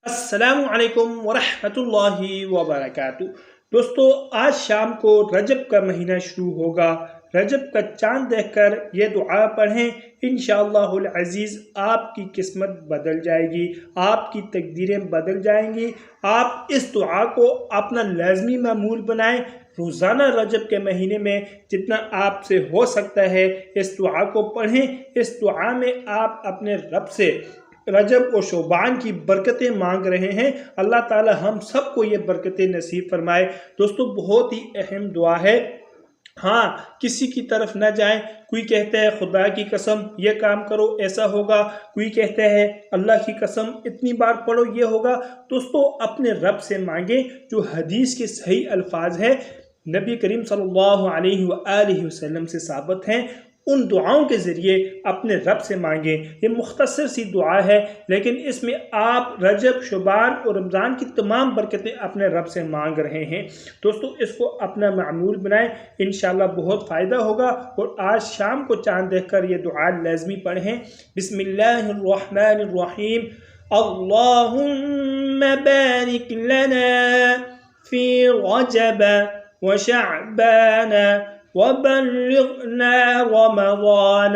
السلام علیکم ورحمۃ اللہ وبرکاتہ۔ دوستو، آج شام کو رجب کا مہینہ شروع ہوگا۔ رجب کا چاند دیکھ کر یہ دعا پڑھیں، انشاءاللہ العزیز آپ کی قسمت بدل جائے گی، آپ کی تقدیریں بدل جائیں گی۔ آپ اس دعا کو اپنا لازمی معمول بنائیں۔ روزانہ رجب کے مہینے میں جتنا آپ سے ہو سکتا ہے اس دعا کو پڑھیں۔ اس دعا میں آپ اپنے رب سے رجب اور شعبان کی برکتیں مانگ رہے ہیں۔ اللہ تعالی ہم سب کو یہ برکتیں نصیب فرمائے۔ دوستو، بہت ہی اہم دعا ہے۔ ہاں، کسی کی طرف نہ جائیں۔ کوئی کہتا ہے خدا کی قسم یہ کام کرو ایسا ہوگا، کوئی کہتا ہے اللہ کی قسم اتنی بار پڑھو یہ ہوگا۔ دوستو، اپنے رب سے مانگیں جو حدیث کے صحیح الفاظ ہیں، نبی کریم صلی اللہ علیہ وآلہ وسلم سے ثابت ہیں۔ ان دعاؤں کے ذریعے اپنے رب سے مانگیں۔ یہ مختصر سی دعا ہے، لیکن اس میں آپ رجب، شعبان اور رمضان کی تمام برکتیں اپنے رب سے مانگ رہے ہیں۔ دوستو، اس کو اپنا معمول بنائیں، انشاءاللہ بہت فائدہ ہوگا۔ اور آج شام کو چاند دیکھ کر یہ دعا لازمی پڑھیں۔ بسم اللہ الرحمن الرحیم۔ اللہم بارک لنا فی رجب وشعبان وبلغنا رمضان۔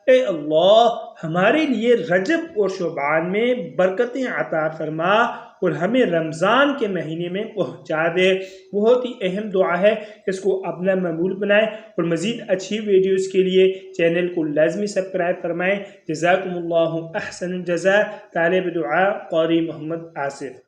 اے اللہ، ہمارے لیے رجب اور شعبان میں برکتیں عطا فرما اور ہمیں رمضان کے مہینے میں پہنچا دے۔ بہت ہی اہم دعا ہے، اس کو اپنا معمول بنائیں اور مزید اچھی ویڈیوز کے لیے چینل کو لازمی سبسکرائب فرمائیں۔ جزاکم اللہ احسن الجزاء۔ طالب دعا قاری محمد آصف۔